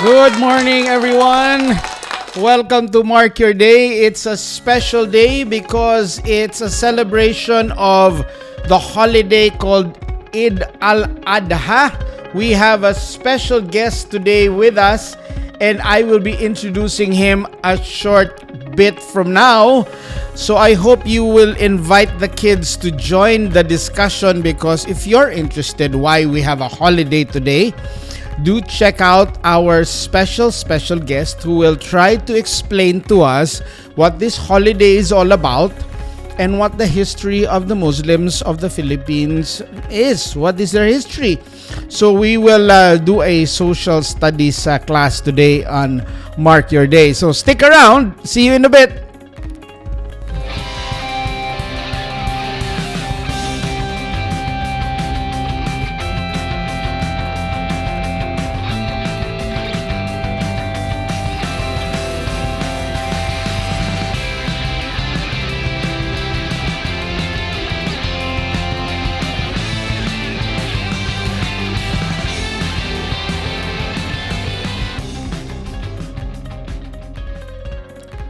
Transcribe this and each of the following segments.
Good morning, everyone. Welcome to Mark Your Day. It's a special day because it's a celebration of the holiday called Eid al-Adha. We have a special guest today with us, and I will be introducing him a short bit from now. So I hope you will invite the kids to join the discussion, because if you're interested why we have a holiday today, do check out our special guest who will try to explain to us what this holiday is all about and what the history of the Muslims of the Philippines is. What is their history? So we will do a social studies class today on Mark Your Day. So stick around. See you in a bit.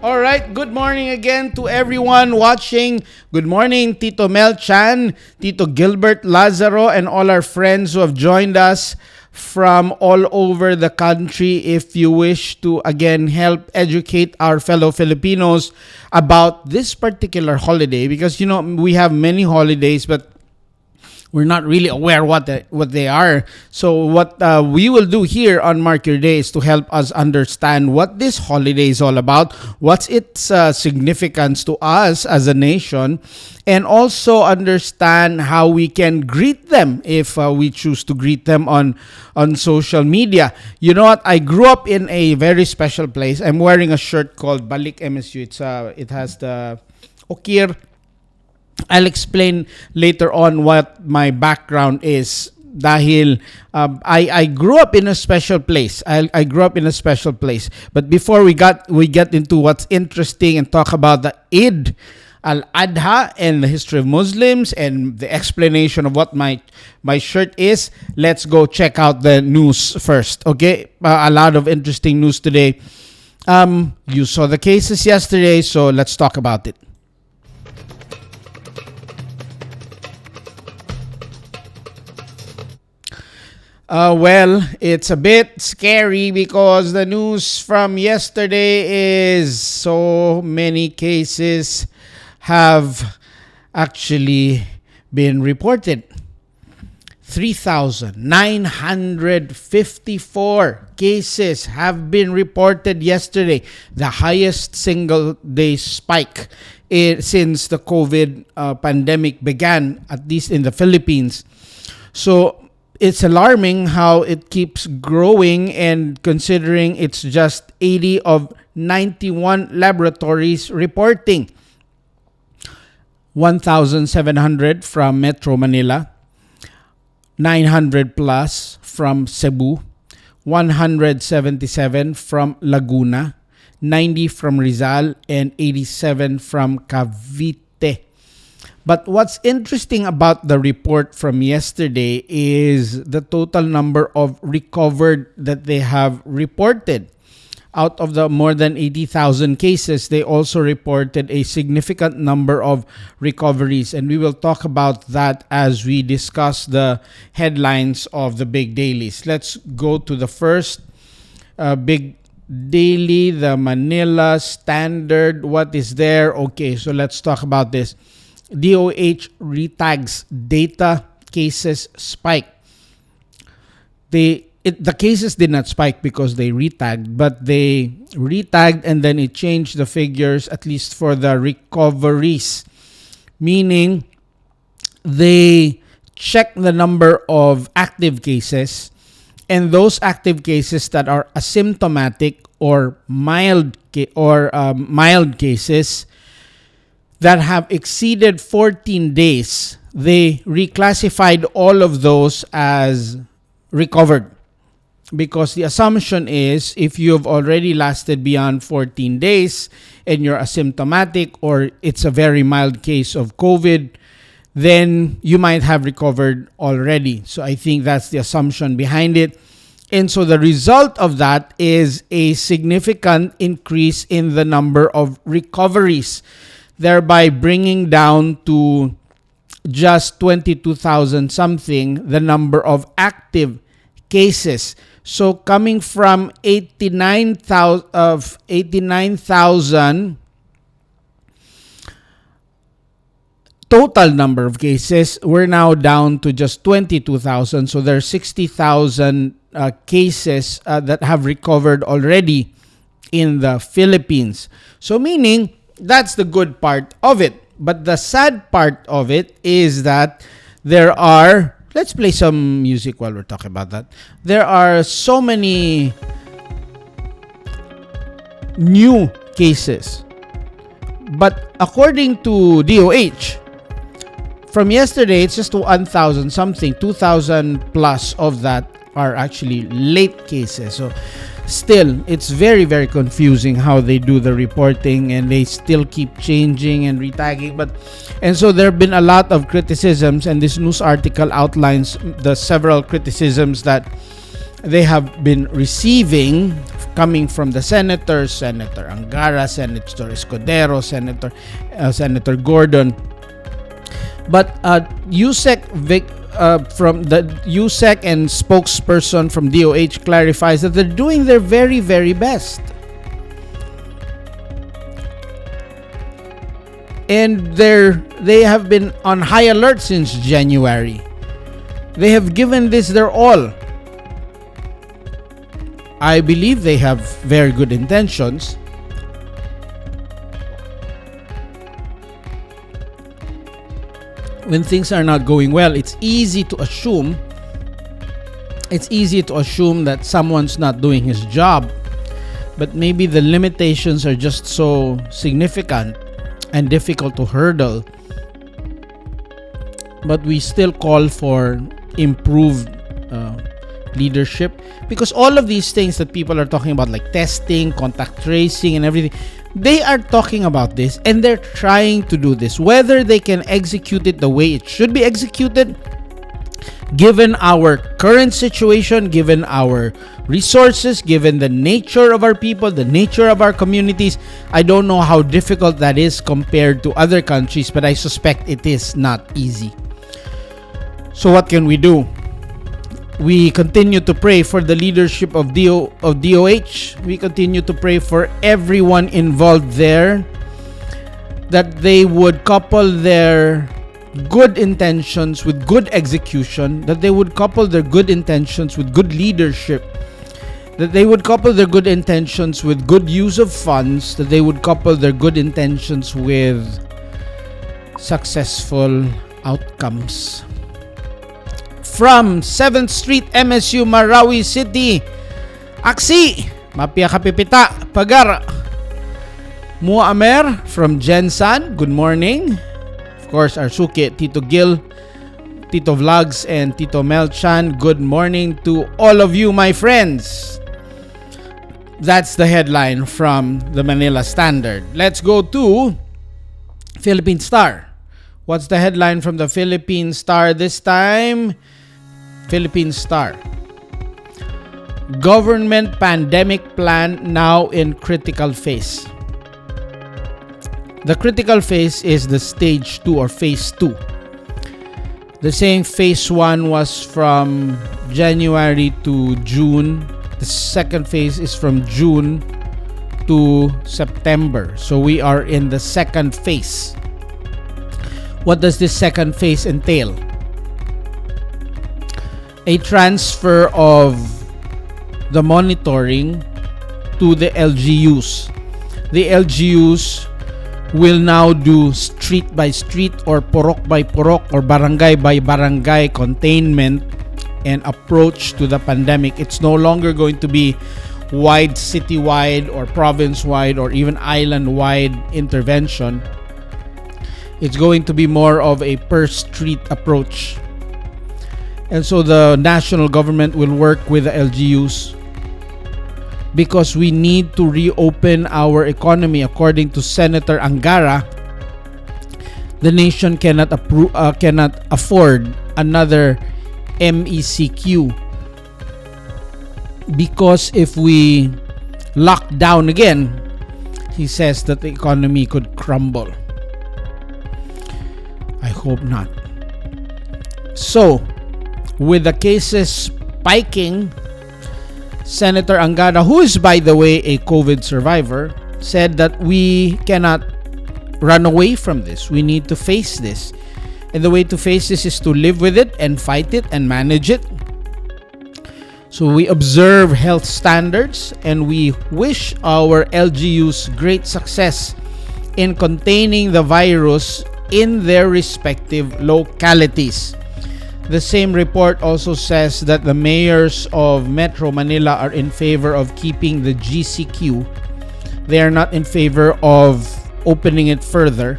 All right, good morning again to everyone watching. Good morning, Tito Mel Chan, Tito Gilbert Lazaro, and all our friends who have joined us from all over the country. If you wish to, again, help educate our fellow Filipinos about this particular holiday, because, we have many holidays, but we're not really aware what they are. So what we will do here on Mark Your Day is to help us understand what this holiday is all about, what's its significance to us as a nation, and also understand how we can greet them if we choose to greet them on social media. You know what? I grew up in a very special place. I'm wearing a shirt called Balik MSU. It has the Okir. I'll explain later on what my background is. Dahil I grew up in a special place. I grew up in a special place. But before we get into what's interesting and talk about the Eid al-Adha and the history of Muslims and the explanation of what my shirt is, let's go check out the news first. Okay, a lot of interesting news today. You saw the cases yesterday, so let's talk about it. Well, it's a bit scary because the news from yesterday is so many cases have actually been reported. 3,954 cases have been reported yesterday, the highest single day spike since the COVID pandemic began, at least in the Philippines. So it's alarming how it keeps growing, and considering it's just 80 of 91 laboratories reporting. 1,700 from Metro Manila, 900 plus from Cebu, 177 from Laguna, 90 from Rizal, and 87 from Cavite. But what's interesting about the report from yesterday is the total number of recovered that they have reported. Out of the more than 80,000 cases, they also reported a significant number of recoveries. And we will talk about that as we discuss the headlines of the big dailies. Let's go to the first big daily, the Manila Standard. What is there? Okay, so let's talk about this. DOH retags data, cases spike. The cases did not spike because they retagged, but they retagged and then it changed the figures, at least for the recoveries. Meaning, they check the number of active cases, and those active cases that are asymptomatic or mild cases that have exceeded 14 days, they reclassified all of those as recovered. Because the assumption is if you have already lasted beyond 14 days and you're asymptomatic or it's a very mild case of COVID, then you might have recovered already. So I think that's the assumption behind it. And so the result of that is a significant increase in the number of recoveries, thereby bringing down to just 22,000 something the number of active cases. So coming from 89,000 total number of cases, we're now down to just 22,000. So there's 60,000 cases that have recovered already in the Philippines. So meaning, that's the good part of it. But the sad part of it is that there are, let's play some music while we're talking about that. There are so many new cases. But according to DOH, from yesterday, it's just 1,000 something, 2,000 plus of that are actually late cases. So still, it's very, very confusing how they do the reporting, and they still keep changing and retagging. And so there have been a lot of criticisms, and this news article outlines the several criticisms that they have been receiving coming from the senators, Senator Angara, Senator Escudero, Senator Gordon. But USEC from the USEC and spokesperson from DOH clarifies that they're doing their very, very best. And they have been on high alert since January. They have given this their all. I believe they have very good intentions. When things are not going well, it's easy to assume that someone's not doing his job. But maybe the limitations are just so significant and difficult to hurdle. But we still call for improved leadership, because all of these things that people are talking about, like testing, contact tracing, and everything, they are talking about this, and they're trying to do this. Whether they can execute it the way it should be executed, given our current situation, given our resources, given the nature of our people, the nature of our communities, I don't know how difficult that is compared to other countries, but I suspect it is not easy. So what can we do? We continue to pray for the leadership of DOH. We continue to pray for everyone involved there, that they would couple their good intentions with good execution, that they would couple their good intentions with good leadership, that they would couple their good intentions with good use of funds, that they would couple their good intentions with successful outcomes. From 7th Street, MSU, Marawi City, Aksi, Mapia Kapipita, Pagar, Mua Amer from Jensan, good morning. Of course, our suki, Tito Gil, Tito Vlogs, and Tito Melchan, good morning to all of you, my friends. That's the headline from the Manila Standard. Let's go to Philippine Star. What's the headline from the Philippine Star this time? Philippine Star. Government pandemic plan now in critical phase. The critical phase is the stage 2 or phase 2. The same phase 1 was from January to June. The second phase is from June to September. So we are in the second phase. What does this second phase entail? A transfer of the monitoring to the LGUs. The LGUs will now do street by street or purok by purok or barangay by barangay containment and approach to the pandemic. It's no longer going to be wide citywide or province-wide or even island-wide intervention. It's going to be more of a per street approach. And so the national government will work with the LGUs because we need to reopen our economy. According to Senator Angara, the nation cannot afford another MECQ. because if we lock down again, he says that the economy could crumble. I hope not. So, with the cases spiking, Senator Angara, who is by the way a COVID survivor, said that we cannot run away from this. We need to face this. And the way to face this is to live with it and fight it and manage it. So we observe health standards and we wish our LGUs great success in containing the virus in their respective localities. The same report also says that the mayors of Metro Manila are in favor of keeping the GCQ. They are not in favor of opening it further.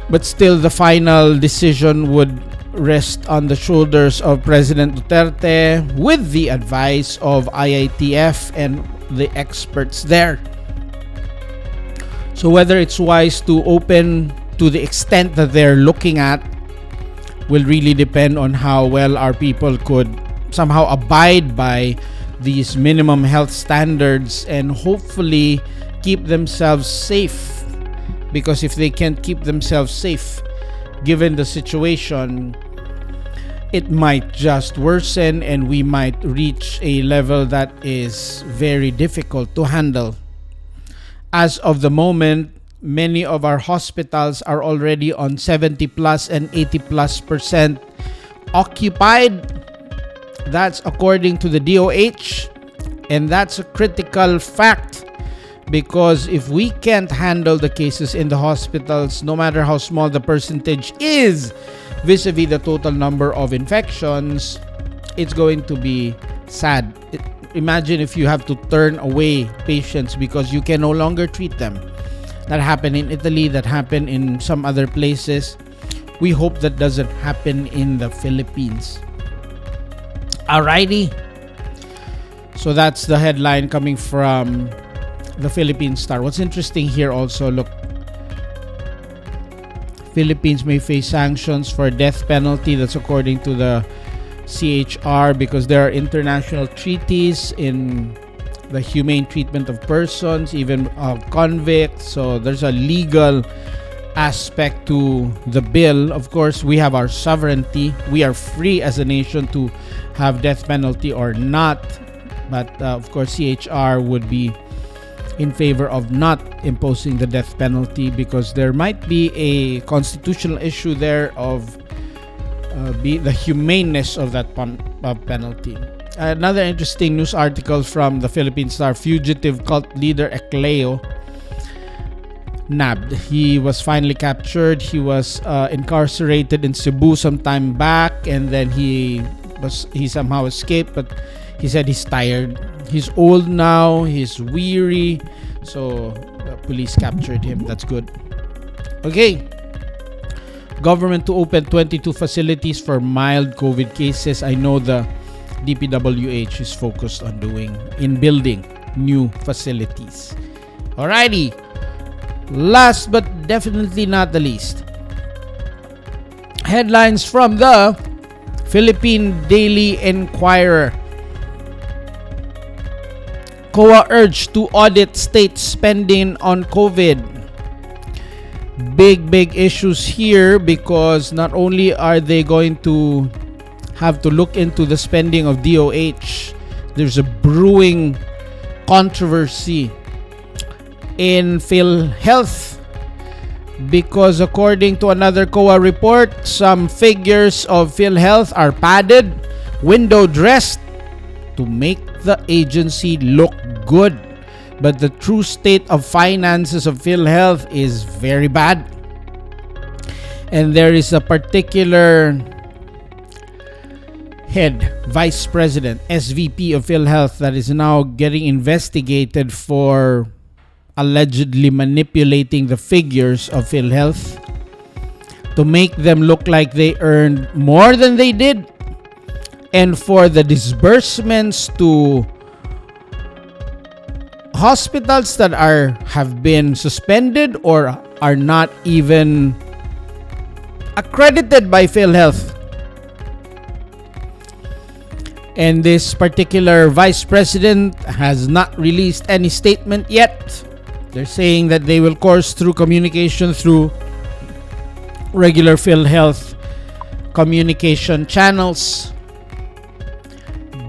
But still, the final decision would rest on the shoulders of President Duterte with the advice of IITF and the experts there. So whether it's wise to open to the extent that they're looking at will really depend on how well our people could somehow abide by these minimum health standards and hopefully keep themselves safe. Because if they can't keep themselves safe, given the situation, it might just worsen and we might reach a level that is very difficult to handle. As of the moment, many of our hospitals are already on 70 plus and 80 plus % occupied. That's according to the DOH, and that's a critical fact. Because if we can't handle the cases in the hospitals, no matter how small the percentage is vis-a-vis the total number of infections, it's going to be sad. Imagine if you have to turn away patients because you can no longer treat them. That happened in Italy, that happened in some other places. We hope that doesn't happen in the Philippines. Alrighty. So that's the headline coming from the Philippine Star. What's interesting here also, look, Philippines may face sanctions for death penalty. That's according to the CHR because there are international treaties in the humane treatment of persons, even convicts. So there's a legal aspect to the bill. Of course, we have our sovereignty. We are free as a nation to have death penalty or not. But of course, CHR would be in favor of not imposing the death penalty because there might be a constitutional issue there of the humaneness of that penalty. Another interesting news article from the Philippine Star: fugitive cult leader Ecleo nabbed. He was finally captured. He was incarcerated in Cebu some time back, and then he somehow escaped, but he said he's tired. He's old now, he's weary, so the police captured him. That's good. Okay. Government to open 22 facilities for mild COVID cases. I know the DPWH is focused on building new facilities. Alrighty. Last but definitely not the least, headlines from the Philippine Daily Enquirer. COA urged to audit state spending on COVID. Big issues here because not only are they going to have to look into the spending of DOH, there's a brewing controversy in PhilHealth because according to another COA report, some figures of PhilHealth are padded, window dressed to make the agency look good, but the true state of finances of PhilHealth is very bad. And there is a particular head, vice president, SVP of PhilHealth that is now getting investigated for allegedly manipulating the figures of PhilHealth to make them look like they earned more than they did, and for the disbursements to hospitals that have been suspended or are not even accredited by PhilHealth. And this particular vice president has not released any statement yet. They're saying that they will course through communication through regular PhilHealth communication channels.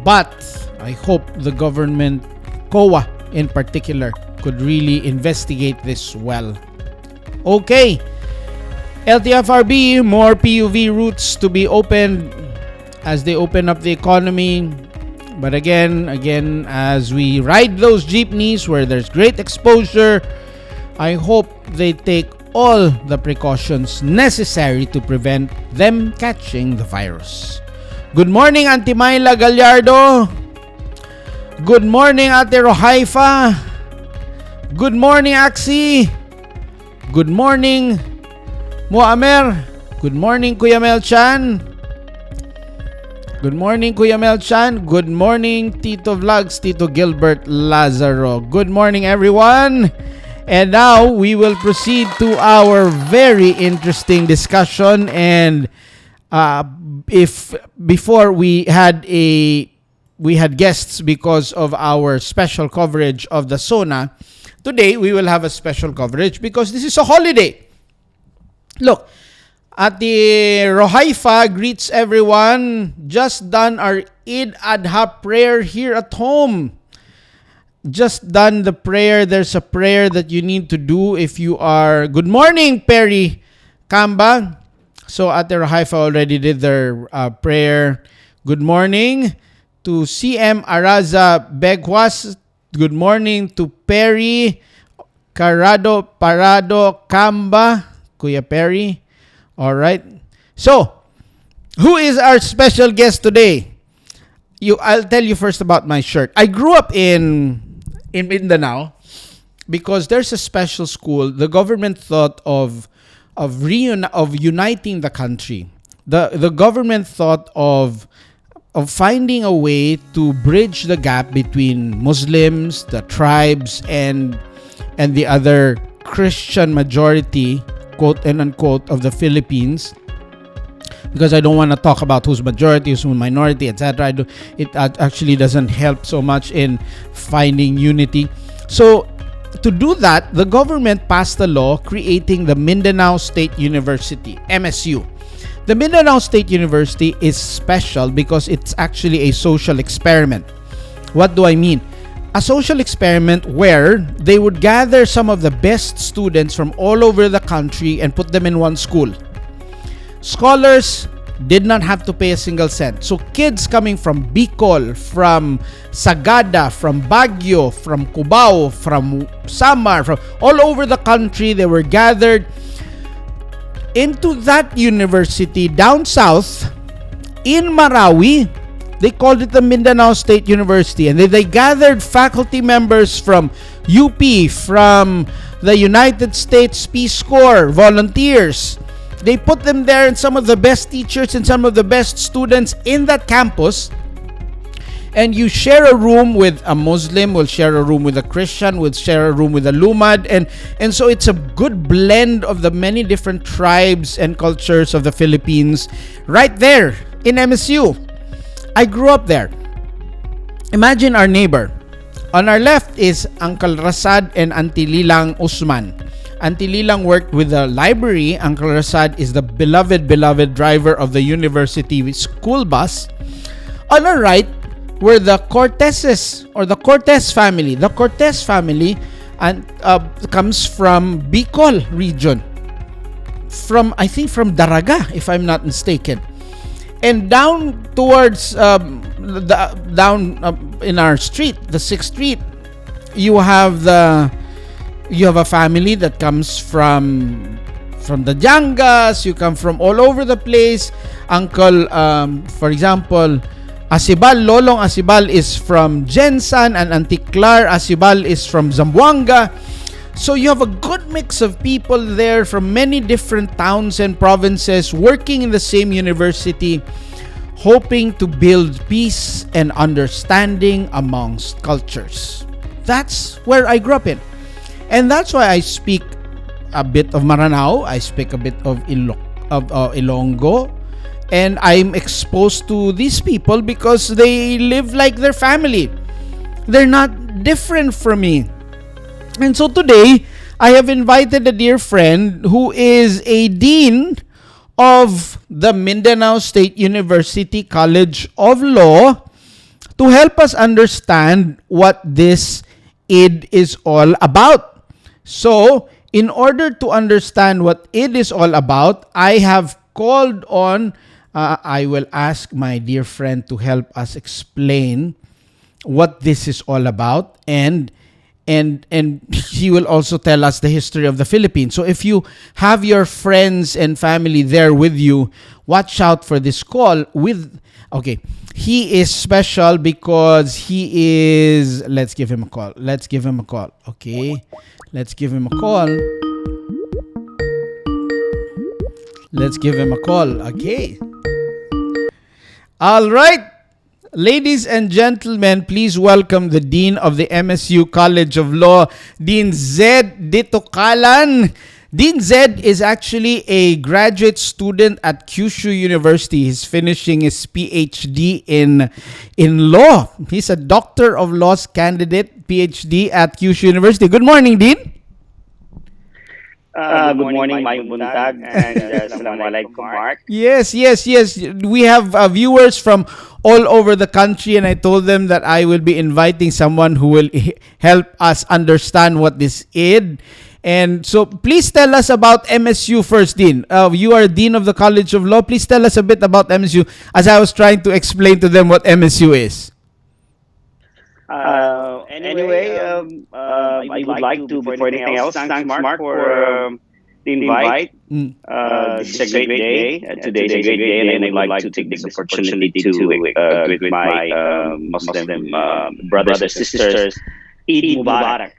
But I hope the government, COA in particular, could really investigate this well. Okay. LTFRB, more PUV routes to be opened as they open up the economy. But again, as we ride those jeepneys where there's great exposure, I hope they take all the precautions necessary to prevent them catching the virus. Good morning, Auntie Myla Gallardo. Good morning, Ate Rohaifa. Good morning, Axie. Good morning, Muamer. Good morning, Kuya Mel Chan. Good morning, Kuya Mel Chan. Good morning, Tito Vlogs, Tito Gilbert Lazaro. Good morning, everyone. And now we will proceed to our very interesting discussion. And if before we had guests because of our special coverage of the SONA, today we will have a special coverage because this is a holiday. Look, Ate Rohaifa greets everyone. Just done our Eid al-Adha prayer here at home. Just done the prayer. There's a prayer that you need to do if you are... Good morning, Perry Kamba. So Ate Rohaifa already did their prayer. Good morning to CM Araza Begwas. Good morning to Perry Parado Kamba. Kuya Perry. All right. So, who is our special guest today? I'll tell you first about my shirt. I grew up in Mindanao because there's a special school. The government thought of uniting the country. The government thought of finding a way to bridge the gap between Muslims, the tribes, and the other Christian majority, quote and unquote, of the Philippines, because I don't want to talk about who's majority, who's minority, etc. It actually doesn't help so much in finding unity. So to do that, the government passed a law creating the Mindanao State University, MSU. The Mindanao State University is special because it's actually a social experiment. What do I mean? A social experiment where they would gather some of the best students from all over the country and put them in one school. Scholars did not have to pay a single cent. So kids coming from Bicol, from Sagada, from Baguio, from Cubao, from Samar, from all over the country, they were gathered into that university down south in Marawi. They called it the Mindanao State University, and they gathered faculty members from UP, from the United States Peace Corps, volunteers. They put them there, and some of the best teachers and some of the best students in that campus. And you share a room with a Muslim, will share a room with a Christian, will share a room with a Lumad, and so it's a good blend of the many different tribes and cultures of the Philippines right there in MSU. I grew up there. Imagine our neighbor. On our left is Uncle Rasad and Auntie Lilang Usman. Auntie Lilang worked with the library. Uncle Rasad is the beloved driver of the university school bus. On our right were the Corteses, or the Cortes family. The Cortes family comes from Bicol region. I think from Daraga, if I'm not mistaken. And down towards in our street, the 6th Street, you have a family that comes from the Jangas. You come from all over the place. Uncle, for example, Asibal, Lolong Asibal is from Jensan, and Auntie Clar Asibal is from Zamboanga. So you have a good mix of people there from many different towns and provinces working in the same university, hoping to build peace and understanding amongst cultures. That's where I grew up in. And that's why I speak a bit of Maranao, I speak a bit of Ilonggo, and I'm exposed to these people because they live like their family. They're not different from me. And so today, I have invited a dear friend who is a dean of the Mindanao State University College of Law to help us understand what this Eid is all about. So, in order to understand what Eid is all about, I have called on, I will ask my dear friend to help us explain what this is all about, and he will also tell us the history of the Philippines. So if you have your friends and family there with you, watch out for this call with okay. He is special because he is, let's give him a call. Okay. Let's give him a call. Okay. All right. Ladies and gentlemen, please welcome the Dean of the MSU College of Law, Dean Zed DITUCALAN. Dean Zed is actually a graduate student at Kyushu University. He's finishing his PhD in law. He's a Doctor of Laws candidate, PhD at Kyushu University. Good morning, Dean. Good morning, Mayong Buntag, and Assalamualaikum, Mark. Yes. We have viewers from all over the country, and I told them that I will be inviting someone who will help us understand what this is. And so please tell us about MSU first, Dean. You are Dean of the College of Law. Please tell us a bit about MSU, as I was trying to explain to them what MSU is. I would like to, before anything else, thanks, Mark, for the invite. This is a great day. Today is a great day, and I would like to take this opportunity to greet my Muslim brothers and sisters. Eid Mubarak.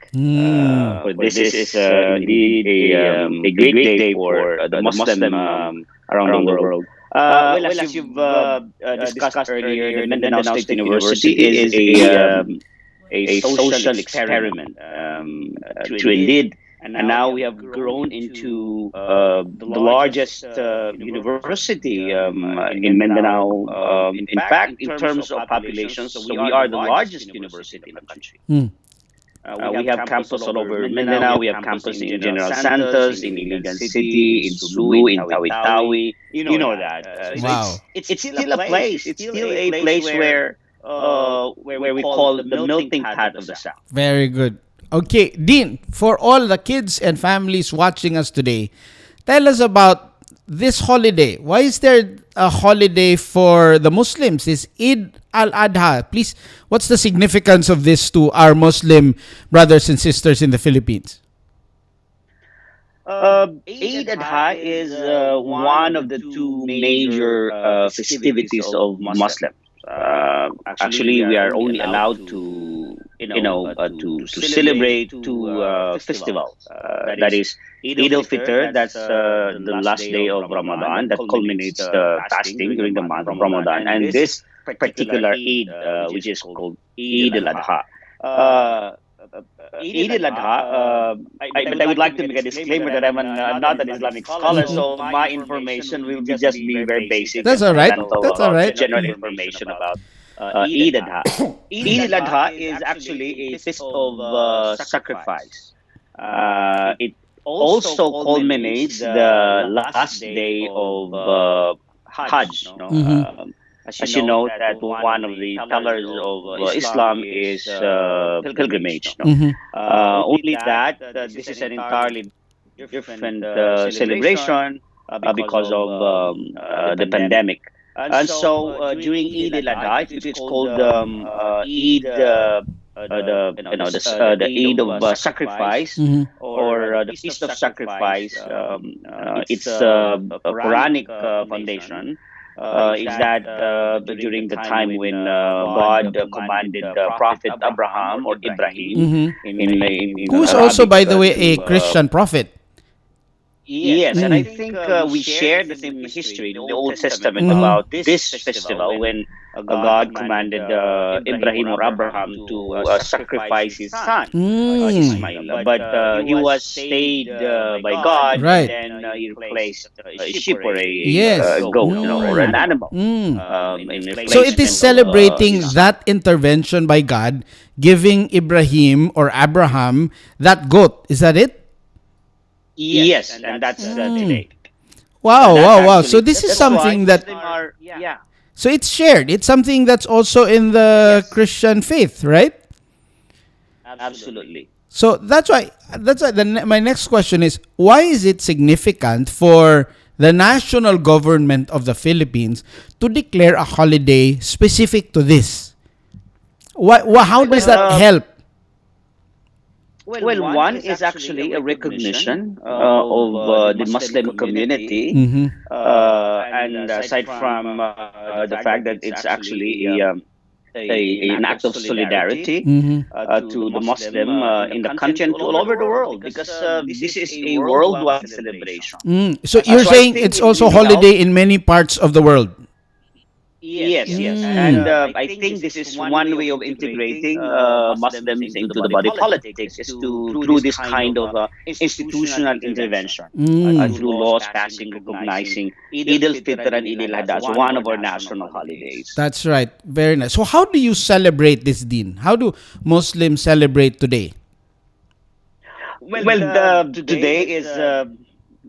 This is indeed a great day for the Muslim around the world. As you've discussed earlier, the Mindanao State University is a social experiment to indeed, and now we have grown into the largest university in Mindanao. In fact, in terms of population, so we are the largest university in the country. We have campus all over Mindanao. We have campus in General Santos, in Iligan City, in Sulu, in Tawi-Tawi. You know that. Wow. It's still a place. It's still a place where we call the melting pot of the South. Very good. Okay, Dean, for all the kids and families watching us today, tell us about this holiday. Why is there a holiday for the Muslims? This Eid al-Adha. Please, what's the significance of this to our Muslim brothers and sisters in the Philippines? Eid al-Adha is one of the two major festivities of Muslims. Actually, we are only allowed to celebrate two festivals. That is Eid al-Fitr, that's the last day of Ramadan, that culminates the fasting during the month of Ramadan, and this particular Eid, which is called Eid al-Adha. Eid al-Adha, I would like to make a disclaimer that I'm not an Islamic scholar, so my information will just be very basic. That's all right. General information about Eid al-Adha. Eid al-Adha is actually a feast of sacrifice. It also culminates the last day of Hajj. As you know, that one of the pillars of Islam is pilgrimage. Only that this is an entirely different celebration because of the pandemic. And so during Eid al-Adha, it is called Eid, the Eid of sacrifice, or the Feast of Sacrifice. It's a Quranic foundation. Is that during the time when God commanded Prophet Abraham or Ibrahim, who's also, by the way, a Christian prophet. Yes, and I Mm. think we share the same history in the Old Testament Mm-hmm. about this festival when God commanded Ibrahim or Abraham to sacrifice his son Mm. Ismail, but he was stayed by God, and Right. then he replaced a sheep or a Yes. goat, or an Mm. animal Mm. in So it is replacement of celebrating his son. that intervention by God, giving Ibrahim or Abraham that goat. Is that it? Yes, and that's Mm. today. Wow, That's wow, wow. So actually this is that's why something that, Muslim are, yeah. so it's shared. It's something that's also in the Christian faith, right? Absolutely. So that's why my next question is, why is it significant for the national government of the Philippines to declare a holiday specific to this? How does Well, that help? one is actually a recognition of the Muslim community, Mm-hmm. and aside from the fact that it's actually an act of solidarity Mm-hmm. to the Muslim in the country and to all over the world, because this is a worldwide celebration. So you're So I saying think it's it also really holiday helps. in many parts of the world. Yes, yes, and Mm. I think this is one way of integrating Muslims into the body politic, is to through this kind of institutional intervention Mm. through laws passing recognizing Eid al-Fitr and Eid al-Adha as one of our national holidays. That's right. Very nice. So how do you celebrate this, Dean? How do Muslims celebrate today? Well, today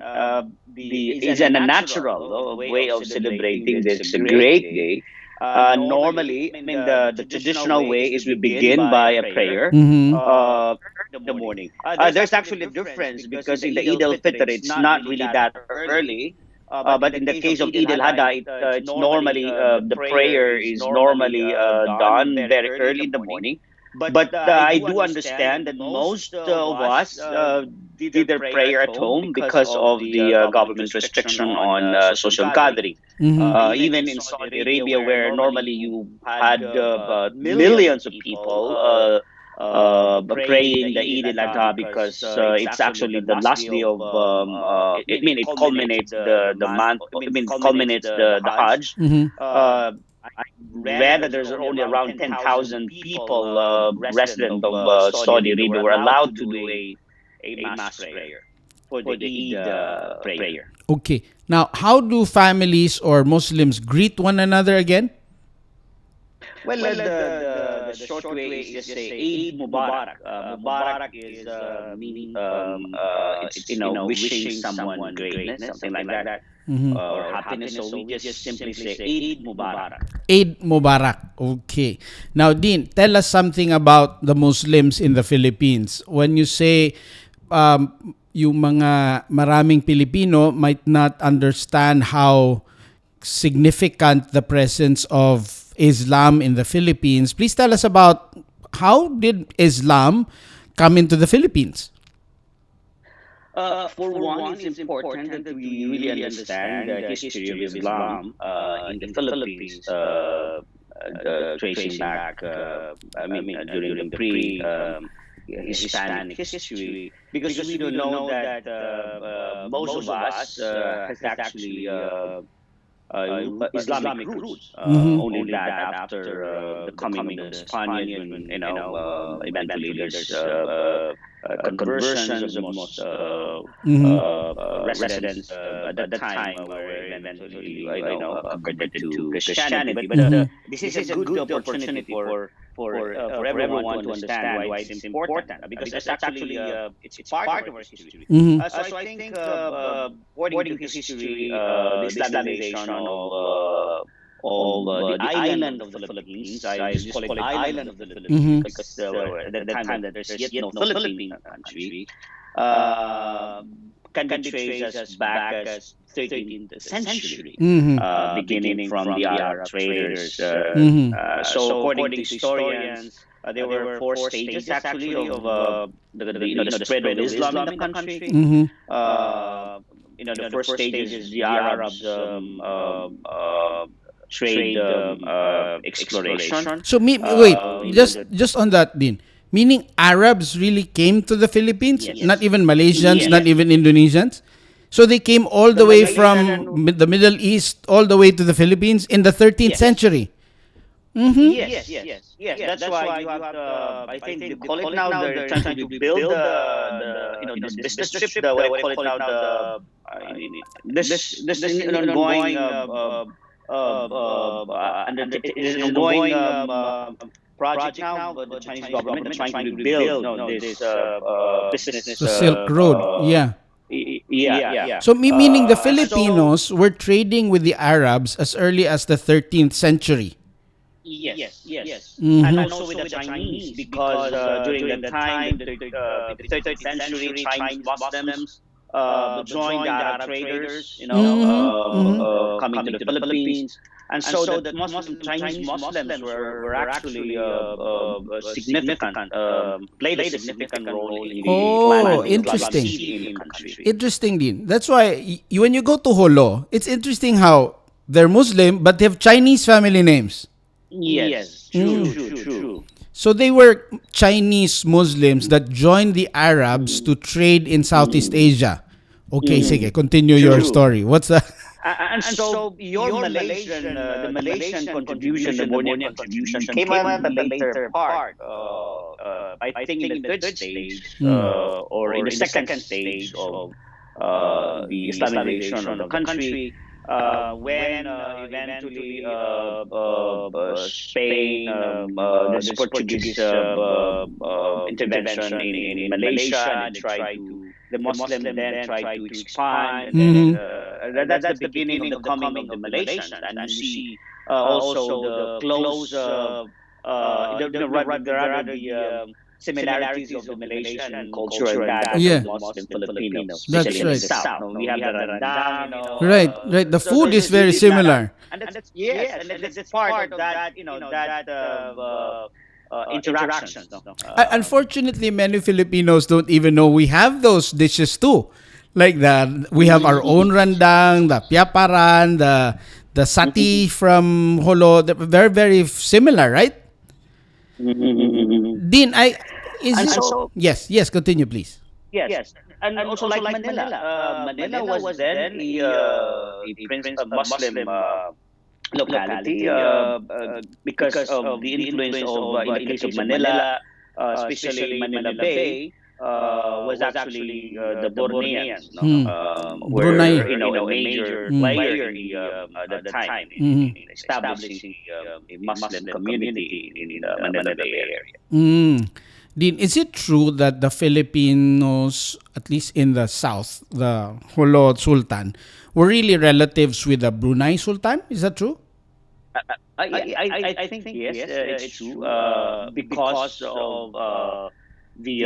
uh, the is a natural way of celebrating this great day. Normally, I mean, the traditional way is we begin by a prayer Mm-hmm. early in the morning. There's actually a difference because in the Eid al-Fitr, it's not really that early. But in the case of Eid al-Adha, it's normally the prayer is normally done very early in the morning. But I do understand that most of us did their prayer at home because of the government restriction on social gathering. Mm-hmm. Even in Saudi Arabia, where normally you had millions of people praying the Eid al-Adha, because it's actually the last day of, I mean, it culminates the month, I mean, culminates the Hajj. Mm-hmm. Uh, I read that there's only around 10,000 people, resident of Saudi Arabia, were allowed to do a mass prayer for the Eid prayer. Okay. Now, how do families or Muslims greet one another again? Well, the short way is just say Eid Mubarak. Mubarak is meaning it's wishing someone greatness, something like that, Mm-hmm. or happiness. So we just simply say Eid Mubarak. Eid Mubarak. Okay. Now, Dean, tell us something about the Muslims in the Philippines. When you say yung mga maraming Pilipino might not understand how significant the presence of Islam in the Philippines, please tell us about how did Islam come into the Philippines? For one, it's important that we really understand the history of Islam in the Philippines, tracing back, I mean, during the Hispanic history, because we do know that most of us has actually Islamic roots. Mhm. Only that after the coming of the Spaniard, when eventually there's conversions of most Mhm. residents at that time were eventually converted to Christianity. But Mhm. this is a good opportunity for everyone to understand why it's important, because it's actually it's part of our history. Mhm. So I think according to history, the Islamization of the island of the Philippines, I just call it island of the Philippines Mhm. because at the time that there's yet no Philippine country, uh, can be traced as back as 13th century, Mhm. beginning from the Arab traders. Mhm. So according to historians, there were four stages actually of the spread of Islam in the country. Mhm. The first stage is the Arabs trade exploration. So wait, In the just on that, Dean. Meaning Arabs really came to the Philippines, Yes, not even Malaysians, not yes, even Indonesians. So they came all The the way Malaysian, from the Middle East all the way to the Philippines in the 13th yes. century. Mm-hmm. Yes. That's why you have the. I think they call it now. They're trying to rebuild the this business trip. The what I call it now. This an ongoing it is an ongoing project now. But the Chinese government are trying to rebuild this business. The Silk Road. Yeah. Yeah. So meaning the So Filipinos were trading with the Arabs as early as the 13th century. yes. And Mm-hmm. also with the Chinese, because during that time, in the 13th century, Chinese Muslims joined the Arab traders, Mm-hmm. Mm-hmm. coming to the Philippines. And so that Chinese Muslims were actually significant, played a significant role in the Oh, planting of Islam interesting. seed in the country. Interesting, Din. That's why when you go to Holo, it's interesting how they're Muslim, but they have Chinese family names. Yes, Mm. true. So they were Chinese Muslims that joined the Arabs to trade in Southeast Asia. Okay, sige, continue your True. story. What's that? And so your the Malaysian contribution, the Bornean contribution came at the later part. I think in the third stage, or in the second stage of the Islamization of the country, when eventually Spain, this Portuguese intervention in Malaysia, and they tried to the Muslim then tried to expand, and then Mhm. that's the beginning of the coming of the Malaysians, and you see also the close, rather the similarities of the Malaysian culture and that of Yeah, the Muslim Filipinos, that's especially in the right. south. No, we have the rendang, Right. The so food is there's very really that, similar. and that's yes, and that's part of that, that interactions. No? Unfortunately, many Filipinos don't even know we have those dishes too. Like we have our own rendang, the piaparan, the sati from Holo. They're very very similar, right? Dean, I is And it? so Yes. Continue, please. yes, and also like Manila. Manila was then a Muslim locality, because of the influence of, in the case of Manila, especially Manila Bay, was actually the Borneans, no? Hmm. Were Brunei. a major Mm. player in the at that time Mhm. in establishing a Muslim community in the Manila Bay area. Mm. Dean, is it true that the Filipinos, at least in the south, the Holo Sultan, were really relatives with the Brunei Sultan? Is that true? I think yes, it's true. Because of the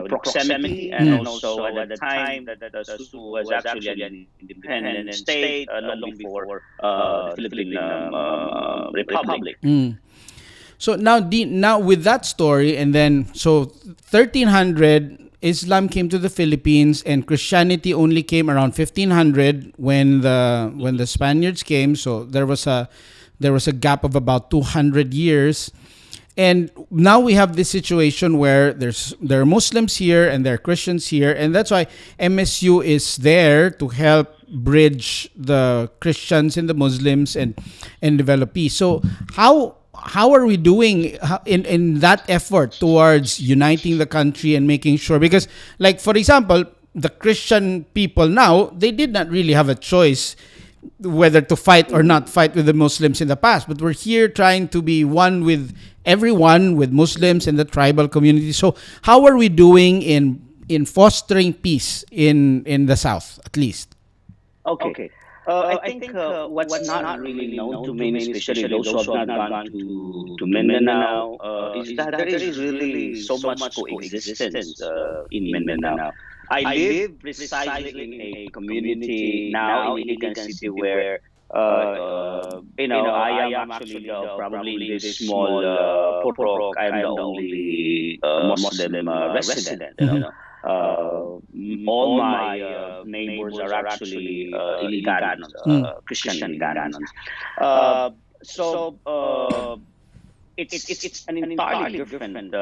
proximity, and also at the time that Sulu was actually an independent state, long before the Philippine Republic. Mm. So now, Dean, now with that story, and then so 1300, Islam came to the Philippines, and Christianity only came around 1500 when the Spaniards came. So there was a gap of about 200 years. And now we have this situation where there are Muslims here and there are Christians here, and that's why MSU is there to help bridge the Christians and the Muslims and develop peace. So how are we doing in that effort towards uniting the country and making sure, because like for example, the Christian people now, they did not really have a choice whether to fight or not fight with the Muslims in the past. But we're here trying to be one with everyone, with Muslims and the tribal community. So how are we doing in fostering peace in the South, at least? Okay. I think what's not really known to many, especially those who have not gone to Mindanao, is that there is really so much coexistence in Mindanao. I live precisely in a community now in Iligan City where, I am actually probably in this small Purok. I am the only Muslim resident. All my neighbors are actually Iliganos, Mm. Christian Iliganos. Uh, so it's an entirely different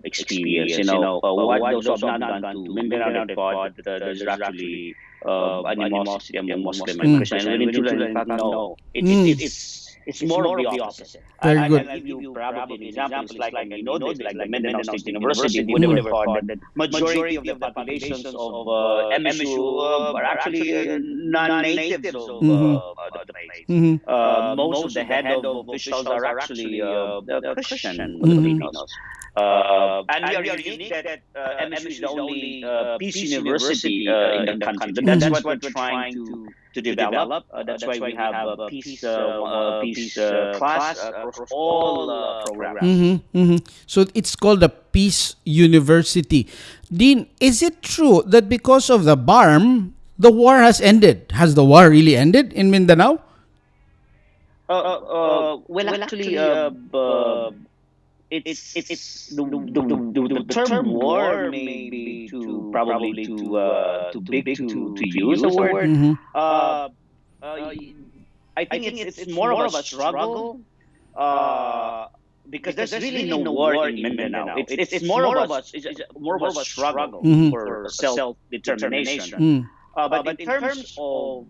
experience. What those who have not gone to Mindanao, they thought that there's actually animosity among Muslim and Mm. Christian. And when you truly in fact no, Mm. it's more of the opposite. Very And good. I'll give you probably an example. It's like, and you know this, like the Mindanao State University. Who would ever thought that majority of the populations of MSU are actually non-natives of Mhm. the place. Mhm. Most of the head of officials are actually Christian Mhm. Filipinos. And we are unique that MSU is the only peace university in the country. That's what we're trying to develop. That's why we have a peace class across all programs. Mhm. Mhm. So it's called the Peace University. Dean, is it true that because of the BARM, the war has ended? Has the war really ended in Mindanao? Well, actually, it's the term war may be too probably too big to use the word. Mhm. Uh, I think it's more of a struggle. Uh, because there's really no war in Mindanao. It's more of a struggle Mhm. for self determination. Mm. But in terms of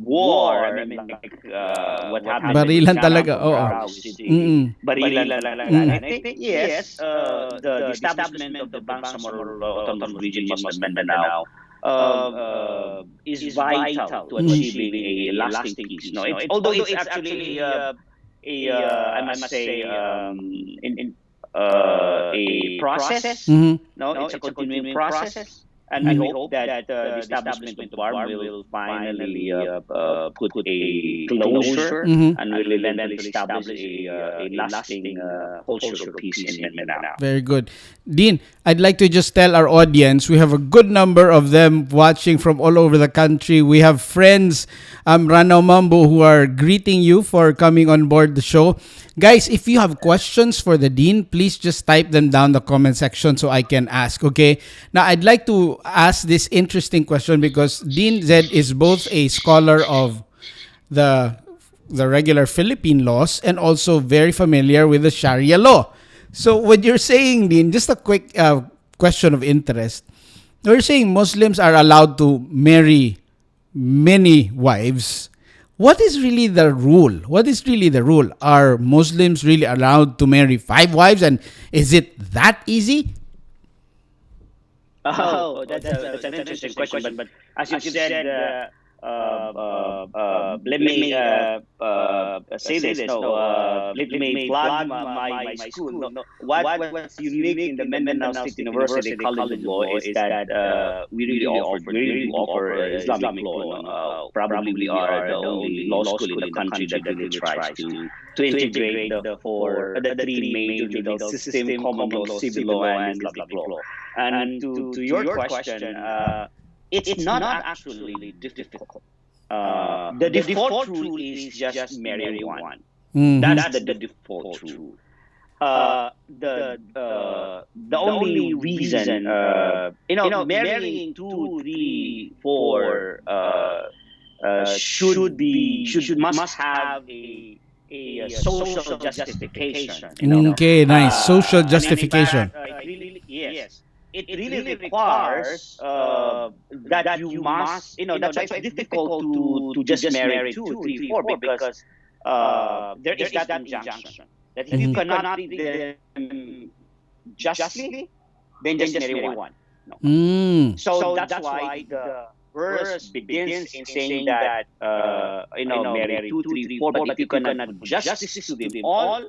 war, I mean, like what happened, for Barilan talaga, example, in oo. Davao City, Mm. barilan talaga. And Mm. I think yes, the establishment of the Bangsamoro Autonomous Region Muslim Mindanao is vital to achieving a lasting peace. No, although it's actually I must say in a process. Mhm. No, it's a continuing process, and we hope that the establishment of BARM will finally put a closure Mhm. and will eventually establish a lasting culture of peace in Mindanao. Very good. Dean, I'd like to just tell our audience we have a good number of them watching from all over the country. We have friends, Rano Mambo, who are greeting you for coming on board the show. Guys, if you have questions for the Dean, please just type them down the comment section so I can ask, okay? Now, I'd like to ask this interesting question because Dean Zed is both a scholar of the the regular Philippine laws and also very familiar with the Sharia law. So what you're saying, Dean, just a quick question of interest. You're saying Muslims are allowed to marry many wives. What is really the rule? What is really the rule? Are Muslims really allowed to marry five wives? And is it that easy? That's an interesting question. But as you said, let me say this. No, let me plug my school. No, what's unique in the Mindanao State University College of Law is that we really do offer Islamic law. No? Probably we are the only law school in the country that really tries to integrate the three major legal system: common law, civil law, and Islamic law. And to your question, it's not actually difficult. The default rule is just marry one. Mhm. That's the default rule. The only reason, marrying two, three, four should must have a social justification. Okay, nice. Social And in justification. fact, it really requires that you must, that's why it's difficult to just marry two, three, four, because there is that injunction that if you cannot treat them justly, then just marry one. No. Mm. So that's why the verse begins in saying that, marry two, three, four, but if you cannot do justice to them all,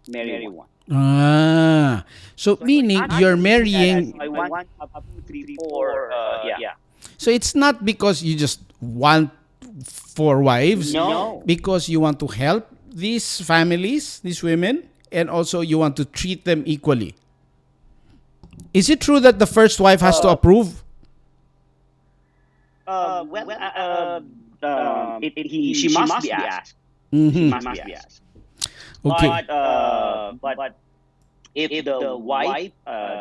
marry one. Ah. So So meaning you're actually saying that marrying. I want to have two, three, four, yeah. So it's not because you just want four wives, No. because you want to help these families, these women, and also you want to treat them equally. Is it true that the first wife has to Uh, approve? well, she must be asked. She Mm-hmm. must be asked. Okay. But if the wife,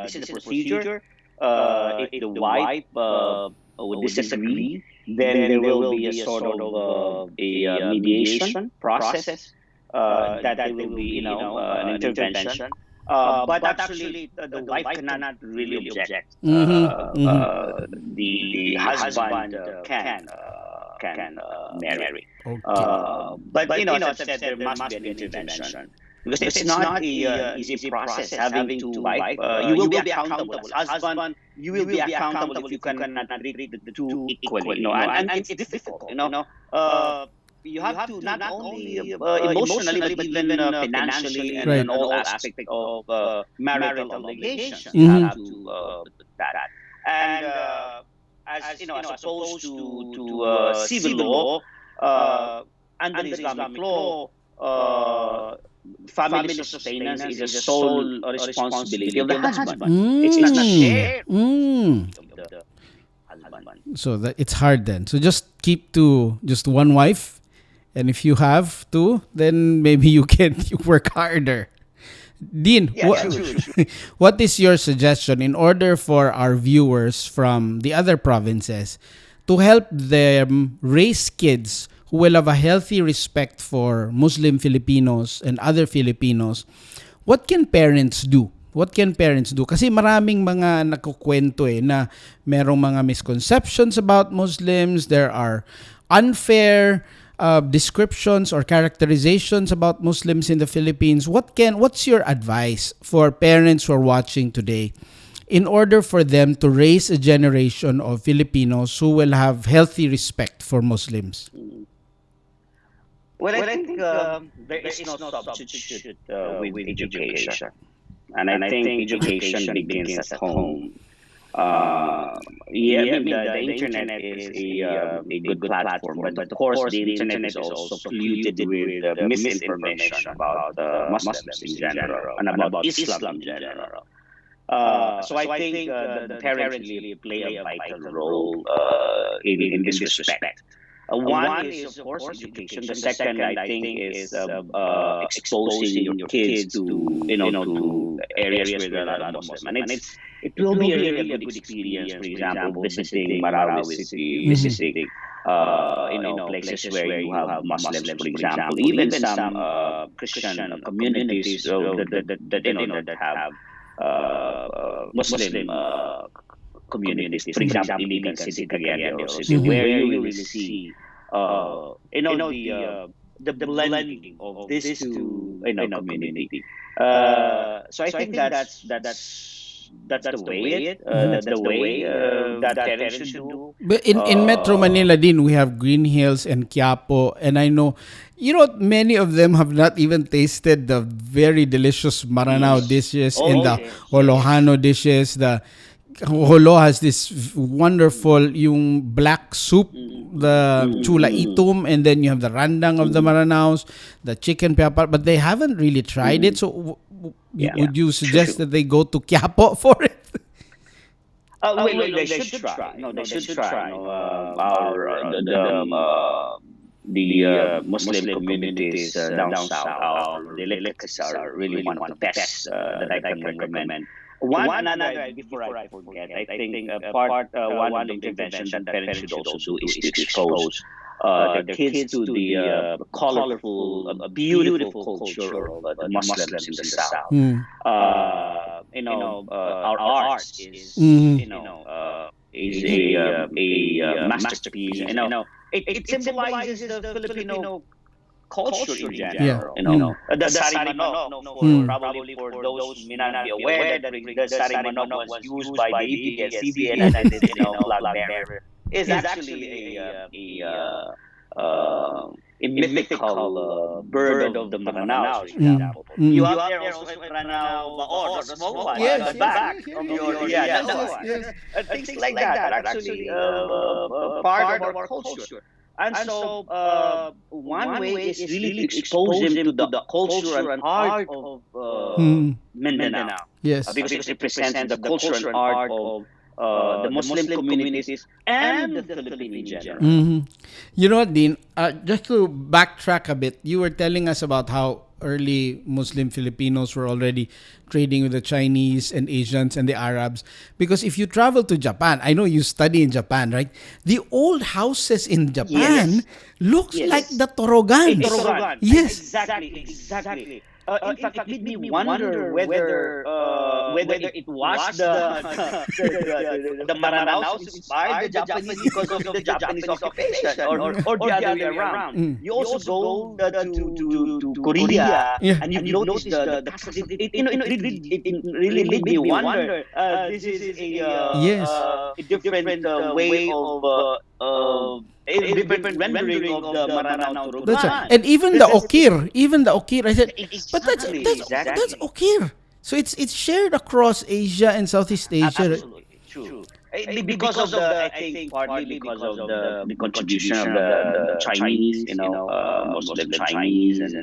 this is the procedure. If the wife would disagree, then there will be a sort of a mediation process that there will be, an intervention. But actually, the wife cannot really object. The husband can marry. Okay. But as I've said, there must be an intervention because it's not a easy process having two wives. You will be accountable as husband. You will be accountable if you cannot treat the two equally. And it's difficult. You have to not only emotionally but even financially and Right. in all aspects of marital obligations. You Mhm. have to do that. And as opposed to civil law, under Islamic law, family sustenance is a sole responsibility of the husband. It's not shared Mm. of the husband. So that it's hard then. So just keep to just one wife, and if you have two, then maybe you can you work harder. Dean, Yeah, true. what is your suggestion in order for our viewers from the other provinces to help them raise kids who will have a healthy respect for Muslim Filipinos and other Filipinos? What can parents do? What can parents do? Kasi maraming mga nakukwento na merong mga misconceptions about Muslims. There are unfair descriptions or characterizations about Muslims in the Philippines. What's your advice for parents who are watching today in order for them to raise a generation of Filipinos who will have healthy respect for Muslims? Well, I think there is no substitute with education. And I think education begins at home. Yeah, I mean, the internet is a good platform, but of course, the internet is also polluted with misinformation about Muslims in general and about Islam in general. So I think the parents really play a vital role in this respect. One is, of course, education. The second, I think, is exposing your kids to areas where there are a lot of Muslims. And it will be a really good experience. For example, visiting Marawi City, visiting places where you have Muslims, for example, even some Christian communities that have Muslim communities. For example, Iligan City, Cagayan City, where you really see, the blending of these two, community. So I think that's the way that's the way that parents should do. But in Metro Manila, din we have Green Hills and Quiapo, and I know, many of them have not even tasted the very delicious Maranao dishes and the Yes. Holohano dishes. The Holo has this wonderful yung black soup, the chula itum, and then you have the randang of the Maranaos, the chicken pepper, but they haven't really tried it. So would you suggest that they go to Quiapo for it? They should try. No, they should try. The Muslim communities down south, our relatives are really one of the best that I can recommend. One another, before I forget, I think one of the interventions that parents should also do is to expose their kids to the colorful, beautiful culture of the Muslims in the south. Our arts is a masterpiece. It symbolizes the Filipino culture in general. The sari manok, probably for those who may not be aware that the sari manok was used by the ABS-CBN and this flag bearer is actually a mythical bird of the Maranao, for example. You have there also a Maranao baor, the small one, at the back of your, and things like that are actually part of our culture. And so, one way is really to expose them to the culture and art of Mindanao. Yes. Because it represents the culture and art of the Muslim communities and the Philippines in general. You know what, Dean? Just to backtrack a bit, you were telling us about how early Muslim Filipinos were already trading with the Chinese and Asians and the Arabs. Because if you travel to Japan, I know you study in Japan, right? The old houses in Japan Yes. looks like Yes. the Torogans. Torogan. Yes. Exactly. Exactly. In fact, it made me wonder whether it was the Maranaos who inspired the Japanese because of the Japanese occupation, or the other way around. Mm. You also go to Korea, Yeah. and you've noticed the castles. It really made me wonder. This is Yes. a different way of a different rendering of the Maranao That's right. Turugan. And even the Okir, I said, but Exactly, that's exactly. Okir. So it's shared across Asia and Southeast Asia. Right? Absolutely true. Because of I think partly because of the contribution of the Chinese, Muslim Chinese, and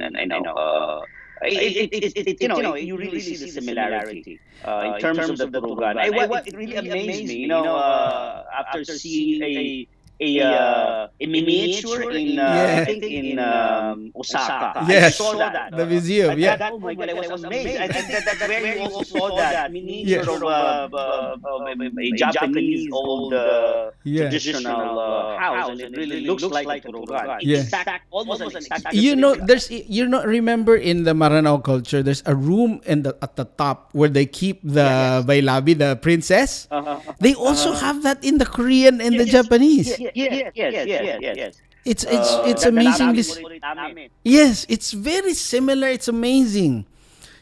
you really see the similarity in terms of the Turugan. It really amazed me, after seeing a miniature in I Yeah. think in Osaka. I Yes. saw that. The museum. Yeah. Oh my God, I was amazed. I think that's where you also saw that Yeah. miniature of a Japanese old Yeah. traditional house, and it really looks like a Turugan. Yeah. Almost an exact You know, replica. remember in the Maranao culture, there's a room at the top where they keep the Yes. Bailabi, the princess. They also have that in the Korean and the Yes. Japanese. Yes. It's The amazingly labi murit namin. yes, it's very similar. It's amazing.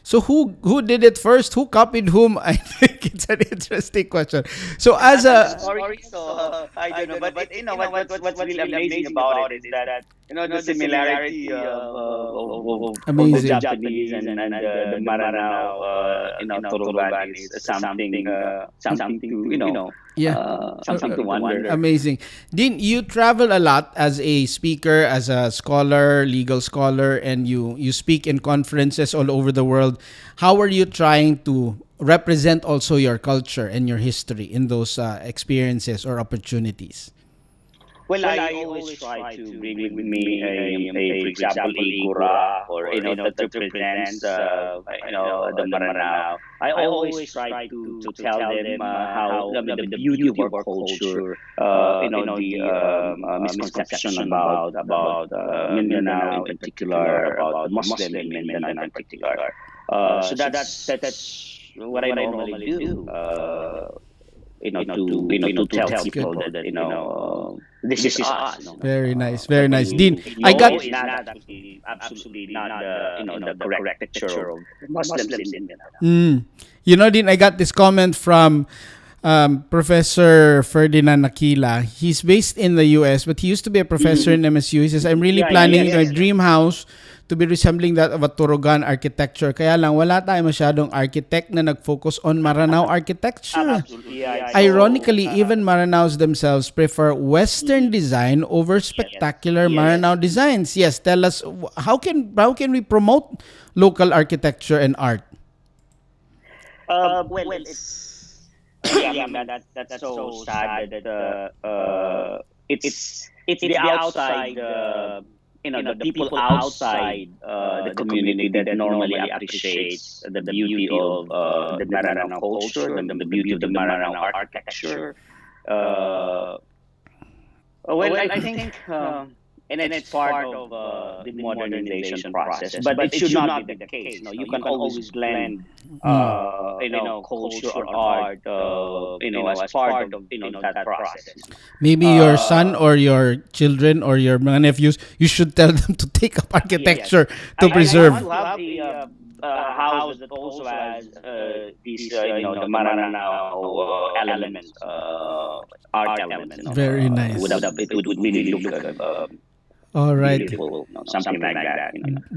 So who did it first? Who copied whom? I think it's an interesting question. So as a Story. So I don't know, but what's really amazing about it is that the similarity of the amazing. Japanese and the Maranao Turugan is something to Yeah. something to wonder. Amazing. Dean, you travel a lot as a speaker, as a scholar, legal scholar, and you speak in conferences all over the world. How are you trying to represent also your culture and your history in those experiences or opportunities? Well, I always try to bring with me for example, a gura, or that represents the Maranao. I always try to tell them how, I mean, the beauty of our culture, the misconception about Mindanao in particular, about the Muslim in Mindanao in particular. So that's what I normally do. To tell people that this is us. Very nice, very nice. Dean, I No, got it's not absolutely not the correct picture of Muslims in Mindanao. Dean, I got this comment from Professor Ferdinand Nakila. He's based in the US, but he used to be a professor in MSU. He says, I'm really planning my dream house to be resembling that of a Torogan architecture. Kaya lang, wala tayo masyadong architect na nag-focus on Maranao architecture. Absolutely, yeah. Ironically, even Maranaos themselves prefer Western design over spectacular Maranao designs. Yes, tell us, how can we promote local architecture and art? Well, I mean, that's so sad that it's the outside, the people outside the community that normally appreciates the beauty of the Maranao culture, the beauty of the Maranao architecture. Well, I think, and it's part of the modernization process, but it should not be the case. You can always blend, culture or art, as part of that process. Maybe your son or your children or your mga nephews, you should tell them to take up architecture to preserve. I want to have a house that also has these, the Maranao elements, art elements. Very nice. It would really look All right. beautiful, something like that.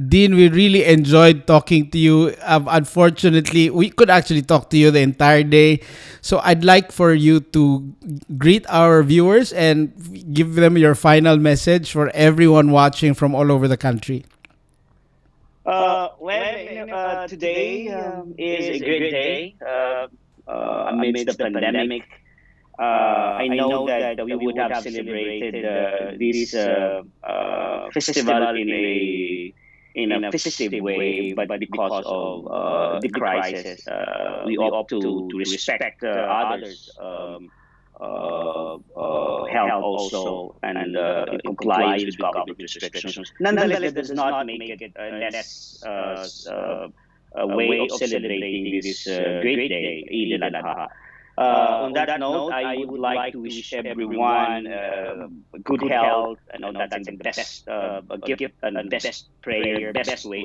Dean, we really enjoyed talking to you. Unfortunately, we could actually talk to you the entire day. So I'd like for you to greet our viewers and give them your final message for everyone watching from all over the country. Today is a great day amidst the pandemic. I know that we would have celebrated this festival in a festive way, but because of the crisis, we opt to respect others' health also, and in compliance with government restrictions. Nonetheless, that does not make it less a way of celebrating this great day, Eid al-Adha. On that note, I would like to wish everyone good health. I know that's the best gift and best prayer, best way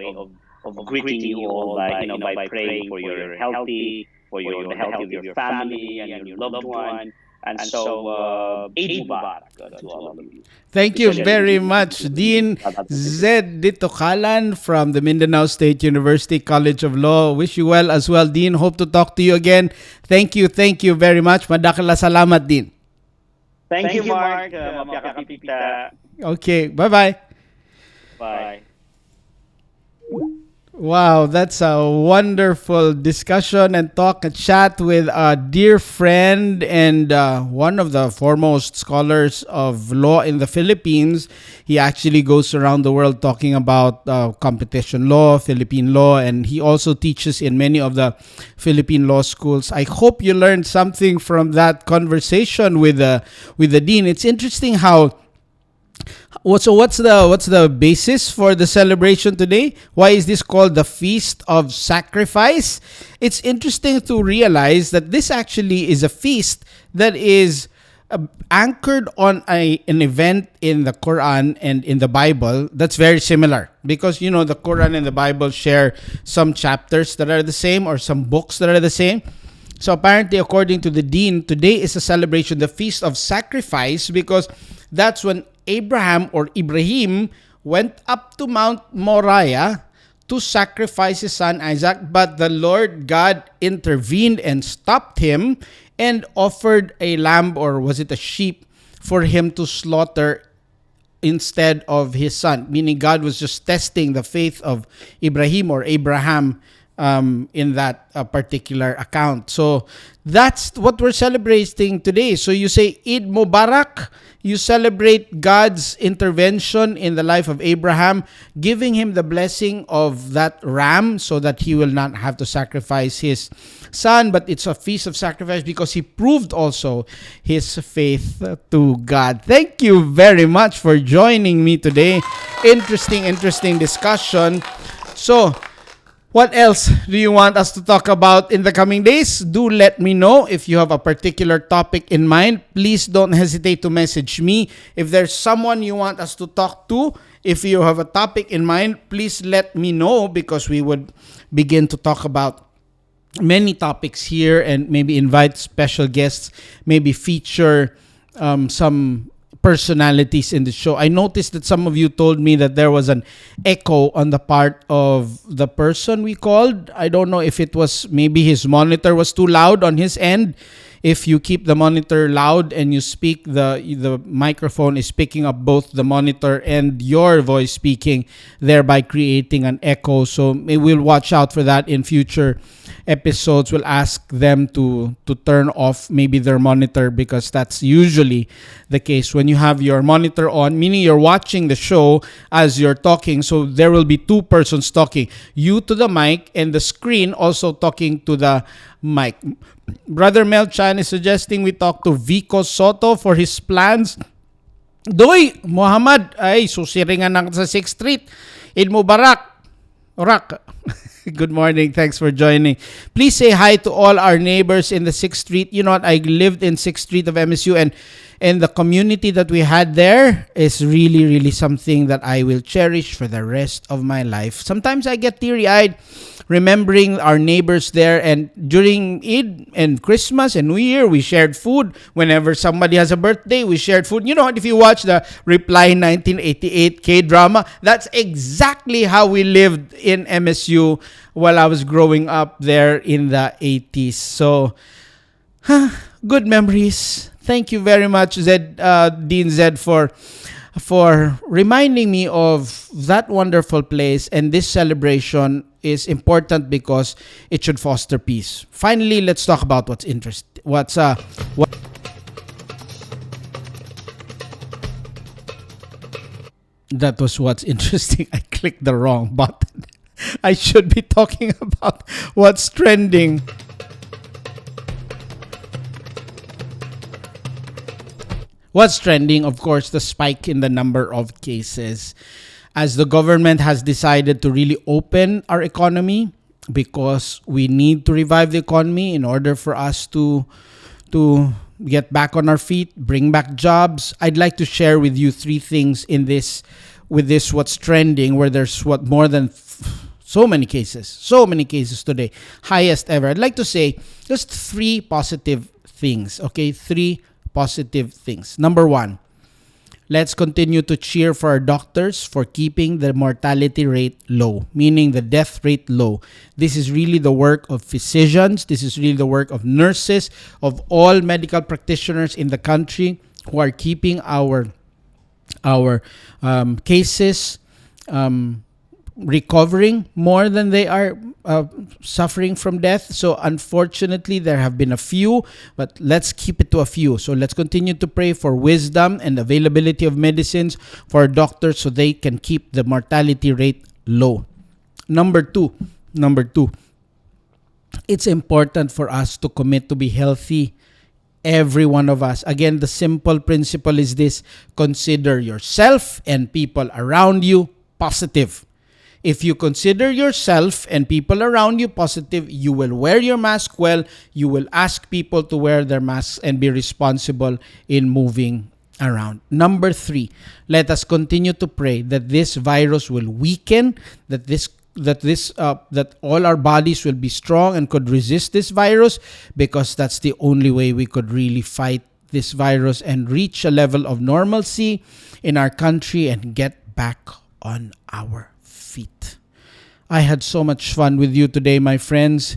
of greeting you all by by praying for your healthy, for your the health of your family and your loved one. And so, Eid Mubarak to all of you. Thank We you celebrate very Eid much, Dean together. Z. DITUCALAN from the Mindanao State University College of Law. Wish you well as well, Dean. Hope to talk to you again. Thank you very much. Madakala salamat, Dean. Thank you, Mark. Mapyakapipita. Okay, bye-bye. Bye. Wow, that's a wonderful discussion and talk and chat with a dear friend and one of the foremost scholars of law in the Philippines. He actually goes around the world talking about competition law, Philippine law, and he also teaches in many of the Philippine law schools. I hope you learned something from that conversation with the dean. It's interesting how what's the basis for the celebration today? Why is this called the Feast of Sacrifice? It's interesting to realize that this actually is a feast that is anchored on an event in the Quran and in the Bible that's very similar, because the Quran and the Bible share some chapters that are the same or some books that are the same. So apparently, according to the dean, today is a celebration, the Feast of Sacrifice, because that's when Abraham or Ibrahim went up to Mount Moriah to sacrifice his son Isaac, but the Lord God intervened and stopped him and offered a lamb, or was it a sheep, for him to slaughter instead of his son. Meaning God was just testing the faith of Ibrahim or Abraham in that particular account. So that's what we're celebrating today. So you say Eid Mubarak, you celebrate God's intervention in the life of Abraham, giving him the blessing of that ram so that he will not have to sacrifice his son. But it's a feast of sacrifice because he proved also his faith to God. Thank you very much for joining me today. Interesting discussion. So, what else do you want us to talk about in the coming days? Do let me know if you have a particular topic in mind. Please don't hesitate to message me. If there's someone you want us to talk to, if you have a topic in mind, please let me know, because we would begin to talk about many topics here and maybe invite special guests, maybe feature some personalities in the show. I noticed that some of you told me that there was an echo on the part of the person we called. I don't know if it was maybe his monitor was too loud on his end. If you keep the monitor loud and you speak, the microphone is picking up both the monitor and your voice speaking, thereby creating an echo. So we'll watch out for that in future episodes. We'll ask them to turn off maybe their monitor, because that's usually the case when you have your monitor on, meaning you're watching the show as you're talking. So there will be two persons talking, you to the mic and the screen also talking to the mic. Brother Mel Chan is suggesting we talk to Vico Soto for his plans. Doy, Muhammad, ay, susiringan na sa 6th Street. Eid Mubarak. Orak. Good morning. Thanks for joining. Please say hi to all our neighbors in the 6th Street. You know what? I lived in 6th Street of MSU, and the community that we had there is really something that I will cherish for the rest of my life. Sometimes I get teary-eyed remembering our neighbors there, and during Eid and Christmas and New Year, we shared food. Whenever somebody has a birthday, we shared food. You know what? If you watch the Reply 1988 K-drama, that's exactly how we lived in MSU while I was growing up there in the 80s. So, good memories. Thank you very much, Dean Zed, for reminding me of that wonderful place. And this celebration is important because it should foster peace. Finally, let's talk about what's interesting. That was what's interesting. I clicked the wrong button. I should be talking about what's trending. What's trending, of course, the spike in the number of cases. As the government has decided to really open our economy because we need to revive the economy in order for us to get back on our feet, bring back jobs. I'd like to share with you three things in this with this what's trending, where there's more than so many cases today, highest ever. I'd like to say just three positive things, okay? Three positive things. Number one, let's continue to cheer for our doctors for keeping the mortality rate low, meaning the death rate low. This is really the work of physicians. This is really the work of nurses, of all medical practitioners in the country who are keeping our cases recovering more than they are suffering from death. So unfortunately, there have been a few, but let's keep it to a few. So let's continue to pray for wisdom and availability of medicines for our doctors so they can keep the mortality rate low. Number two, it's important for us to commit to be healthy. Every one of us. Again, the simple principle is this: consider yourself and people around you positive. If you consider yourself and people around you positive, you will wear your mask well, you will ask people to wear their masks and be responsible in moving around. Number three, let us continue to pray that this virus will weaken, that all our bodies will be strong and could resist this virus, because that's the only way we could really fight this virus and reach a level of normalcy in our country and get back on our feet. I had so much fun with you today, my friends.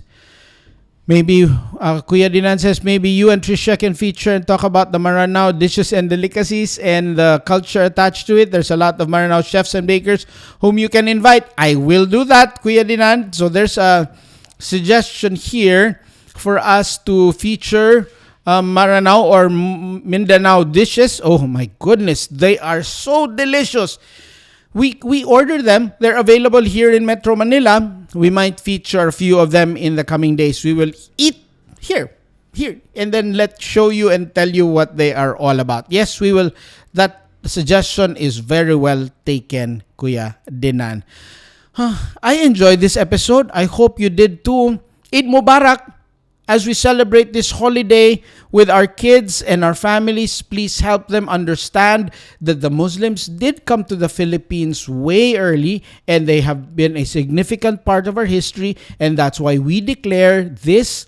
Maybe Kuya Dinan says maybe you and Trisha can feature and talk about the Maranao dishes and delicacies and the culture attached to it. There's a lot of Maranao chefs and bakers whom you can invite. I will do that, Kuya Dinan. So there's a suggestion here for us to feature Maranao or Mindanao dishes. Oh my goodness, they are so delicious. We order them. They're available here in Metro Manila. We might feature a few of them in the coming days. We will eat here, and then let's show you and tell you what they are all about. Yes, we will. That suggestion is very well taken, Kuya Dinan. I enjoyed this episode. I hope you did too. Eid Mubarak. As we celebrate this holiday with our kids and our families, please help them understand that the Muslims did come to the Philippines way early and they have been a significant part of our history, and that's why we declare this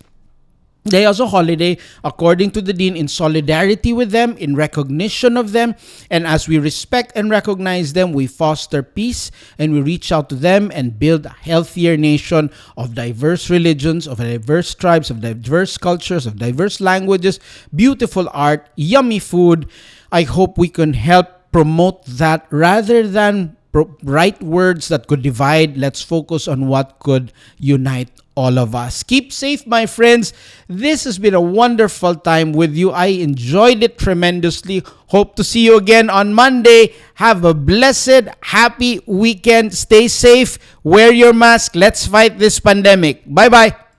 day as a holiday according to the Deen, in solidarity with them, in recognition of them, and as we respect and recognize them, we foster peace and we reach out to them and build a healthier nation of diverse religions, of diverse tribes, of diverse cultures, of diverse languages, beautiful art, yummy food. I hope we can help promote that rather than write words that could divide. Let's focus on what could unite all of us. Keep safe, my friends. This has been a wonderful time with you. I enjoyed it tremendously. Hope to see you again on Monday. Have a blessed, happy weekend. Stay safe. Wear your mask. Let's fight this pandemic. Bye-bye.